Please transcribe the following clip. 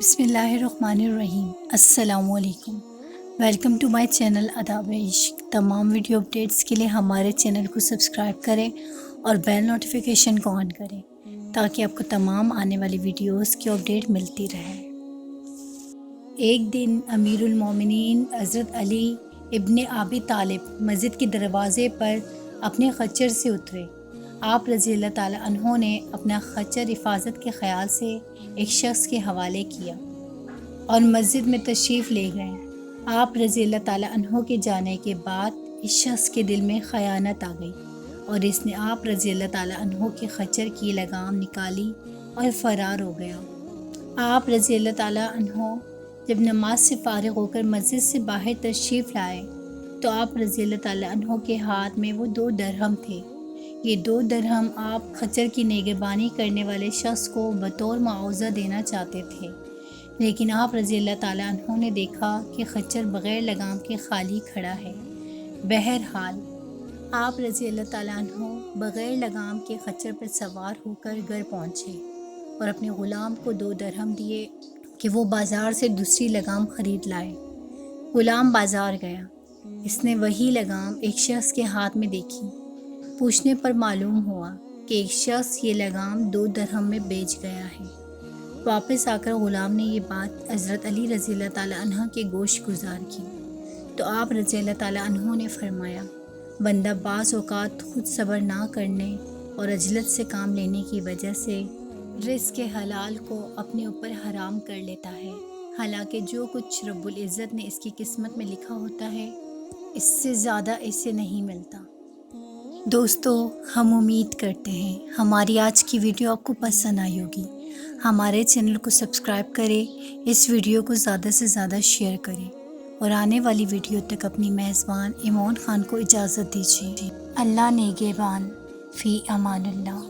بسم اللہ الرحمن الرحیم۔ السلام علیکم، ویلکم ٹو مائی چینل آداب عشق۔ تمام ویڈیو اپڈیٹس کے لیے ہمارے چینل کو سبسکرائب کریں اور بیل نوٹیفیکیشن کو آن کریں تاکہ آپ کو تمام آنے والی ویڈیوز کی اپڈیٹ ملتی رہے۔ ایک دن امیر المومنین حضرت علی ابن ابی طالب مسجد کے دروازے پر اپنے خچر سے اترے۔ آپ رضی اللہ تعالیٰ عنہ نے اپنا خچر حفاظت کے خیال سے ایک شخص کے حوالے کیا اور مسجد میں تشریف لے گئے۔ آپ رضی اللہ تعالیٰ عنہ کے جانے کے بعد اس شخص کے دل میں خیانت آ گئی اور اس نے آپ رضی اللہ تعالیٰ عنہ کے خچر کی لگام نکالی اور فرار ہو گیا۔ آپ رضی اللہ تعالیٰ عنہ جب نماز سے فارغ ہو کر مسجد سے باہر تشریف لائے تو آپ رضی اللہ تعالیٰ عنہ کے ہاتھ میں وہ 2 درہم تھے۔ یہ 2 درہم آپ خچر کی نگہبانی کرنے والے شخص کو بطور معاوضہ دینا چاہتے تھے، لیکن آپ رضی اللہ تعالیٰ عنہ نے دیکھا کہ خچر بغیر لگام کے خالی کھڑا ہے۔ بہرحال آپ رضی اللہ تعالیٰ عنہ بغیر لگام کے خچر پر سوار ہو کر گھر پہنچے اور اپنے غلام کو 2 درہم دیے کہ وہ بازار سے دوسری لگام خرید لائے۔ غلام بازار گیا، اس نے وہی لگام ایک شخص کے ہاتھ میں دیکھی۔ پوچھنے پر معلوم ہوا کہ ایک شخص یہ لگام 2 درہم میں بیچ گیا ہے۔ واپس آ کر غلام نے یہ بات حضرت علی رضی اللہ تعالیٰ عنہ کے گوش گزار کی تو آپ رضی اللہ تعالیٰ عنہ نے فرمایا، بندہ بعض اوقات خود صبر نہ کرنے اور عجلت سے کام لینے کی وجہ سے رزق حلال کو اپنے اوپر حرام کر لیتا ہے، حالانکہ جو کچھ رب العزت نے اس کی قسمت میں لکھا ہوتا ہے اس سے زیادہ اسے نہیں ملتا۔ دوستو، ہم امید کرتے ہیں ہماری آج کی ویڈیو آپ کو پسند آئی ہوگی۔ ہمارے چینل کو سبسکرائب کریں، اس ویڈیو کو زیادہ سے زیادہ شیئر کریں اور آنے والی ویڈیو تک اپنی میزبان ایمان خان کو اجازت دیجیے۔ اللہ نگہبان، فی امان اللہ۔